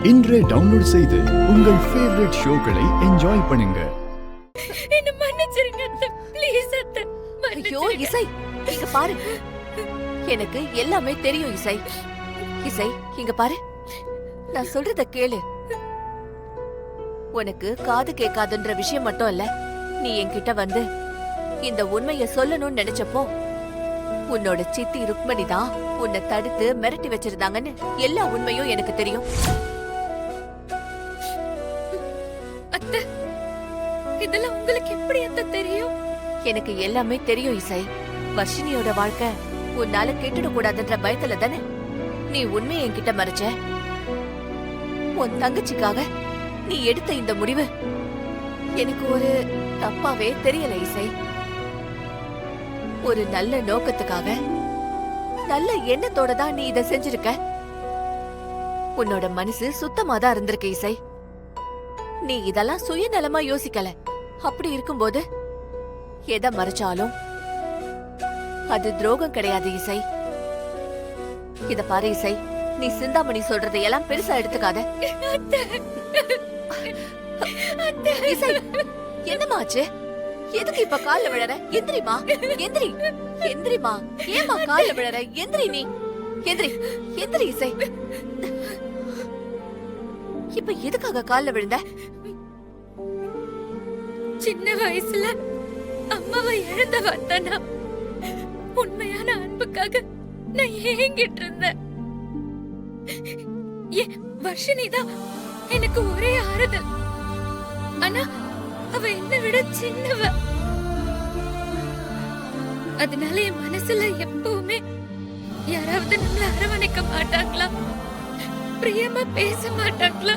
இன்றே டவுன்லோட் செய்து உங்கள் ஃபேவரட் ஷோக்களை என்ஜாய் பண்ணுங்க. என்ன மன்னிச்சிருங்க அத்தை, ப்ளீஸ் அத்தை. ஐயோ இசை, இங்க பாரு, எனக்கு எல்லாமே தெரியும் இசை. இசை இங்க பாரு, நான் சொல்றத கேளு. உனக்கு காது கேட்காதுன்ற விஷயம் மட்டும் இல்ல, நீ என்கிட்ட வந்து இந்த உண்மைய சொல்லணும்னு நினைச்சப்போ உன்னோட சித்தி ருக்மணி தான் உன்னை தடுத்து மிரட்டி வச்சிருந்தாங்கன்னு எல்லா உண்மையும் எனக்கு தெரியும். அத்தை, இதெல்லாம் உங்களுக்கு எப்படி அத்தை தெரியும்? எனக்கு எல்லாமே தெரியும் இசை. வர்ஷினியோட வாழ்க்கை உன்னால கெட்டுட கூடாதுன்ற பயத்துல தானே நீ உண்மையை என்கிட்ட மறைச்ச. உன் தங்கச்சிக்காக நீ எடுத்த இந்த முடிவு எனக்கு ஒரு தப்பாவே தெரியல இசை. ஒரு நல்ல நோக்கத்துக்காக, நல்ல எண்ணத்தோட தான் நீ இத செஞ்சிருக்க. உன்னோட மனசு சுத்தமா தான் இருந்திருக்கு இசை. நீ இதெல்லாம் சுயநலமா யோசிக்கல. அப்படி இருக்கும்போது எதை மறைச்சாலும் அது துரோகம் கிடையாது இசை. இத பாரு இசை, நீ சிந்தாமணி சொல்றதையெல்லாம் பெருசா எடுத்துக்காத. இசை, என்னமாச்சு? எதுக்கு இப்ப கால்ல விழற? எந்திரிமா, எந்திரி, எந்திரிமா. ஏமா கால்ல விழற? எந்திரி, நீ எந்திரி, எந்திரி இசை. இப்ப எதுக்காக கால்ல விழுந்த? சின்ன வயசுல அம்மாவை இழந்த வந்தனா உண்மையான அன்புக்காக நான் ஏங்கிட்டு இருந்தேன். வர்ஷினி தான் எனக்கு ஒரே ஆறுதல். ஆனா அவ என்னை விட சின்னவ. அதனால என் மனசுல எப்பவுமே யாராவது நம்மள அரவணைக்க மாட்டாங்களா, பிரியமா பேச மாட்டாங்களா,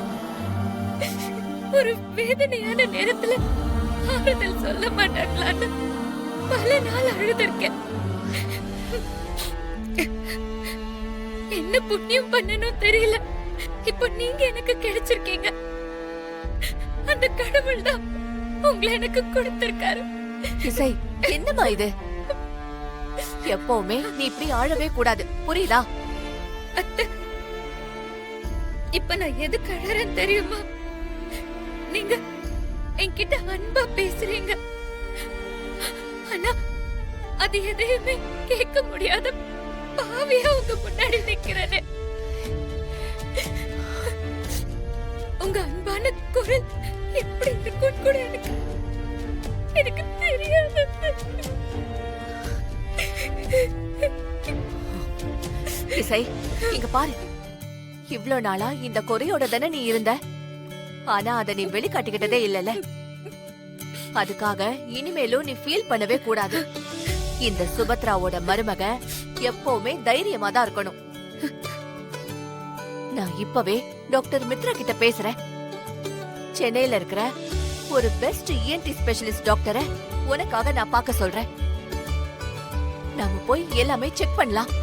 ஒரு வேதனையான நேரத்துல ஆறுதல் சொல்ல மாட்டாங்களான்னு பல நாள் அழுதுருக்கேன். என்ன புண்ணியம் பண்ணணும் தெரியல, இப்ப நீங்க எனக்கு கிடைச்சிருக்கீங்க. அந்த கடவுள் தான் உங்களை எனக்கு கொடுத்திருக்காரு. இசை, என்னமா இது? எப்பவுமே நீ இப்படி ஆழவே கூடாது, புரியுதா? அத்தை, இப்ப நான் எதுக்கு அழறேன் தெரியுமா? நீங்க என்கிட்ட அன்பா பேசுறீங்க, ஆனா அது எதையுமே கேட்க முடியாத பாவியா உங்க முன்னாடி நிக்கிறேனே. உங்க அன்பான குரல் எப்படி இருக்கும் கூட எனக்கு தெரியாது. இசை, இங்க பாரு, இவ்ளோ நாளா இந்த குறையோட தானே நீ இருந்த. ஆனா அத நீ வெளிக்காட்டிக்கிட்டதே இல்லல. அதுக்காக இனிமேலும் நீ ஃபீல் பண்ணவே கூடாது. இந்த சுபத்ராவோட மருமக எப்பவுமே தைரியமா தான் இருக்கணும். நான் இப்பவே டாக்டர் மித்ரா கிட்ட பேசுறேன். சென்னையில இருக்கிற ஒரு பெஸ்ட் ENT ஸ்பெஷலிஸ்ட் டாக்டரை உனக்காக நான் பார்க்க சொல்றேன். நாம போய் எல்லாமே செக் பண்ணலாம்.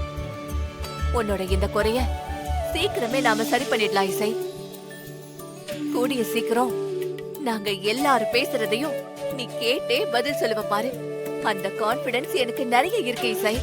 உன்னோட இந்த குறைய சீக்கிரமே நாம சரி பண்ணிடலாம் இசை. கூடிய சீக்கிரம் நாங்க எல்லாரும் பேசுறதையும் நீ கேட்டே பதில் சொல்லுவ பாரு. அந்த கான்பிடன்ஸ் எனக்கு நிறைய இருக்கு இசை.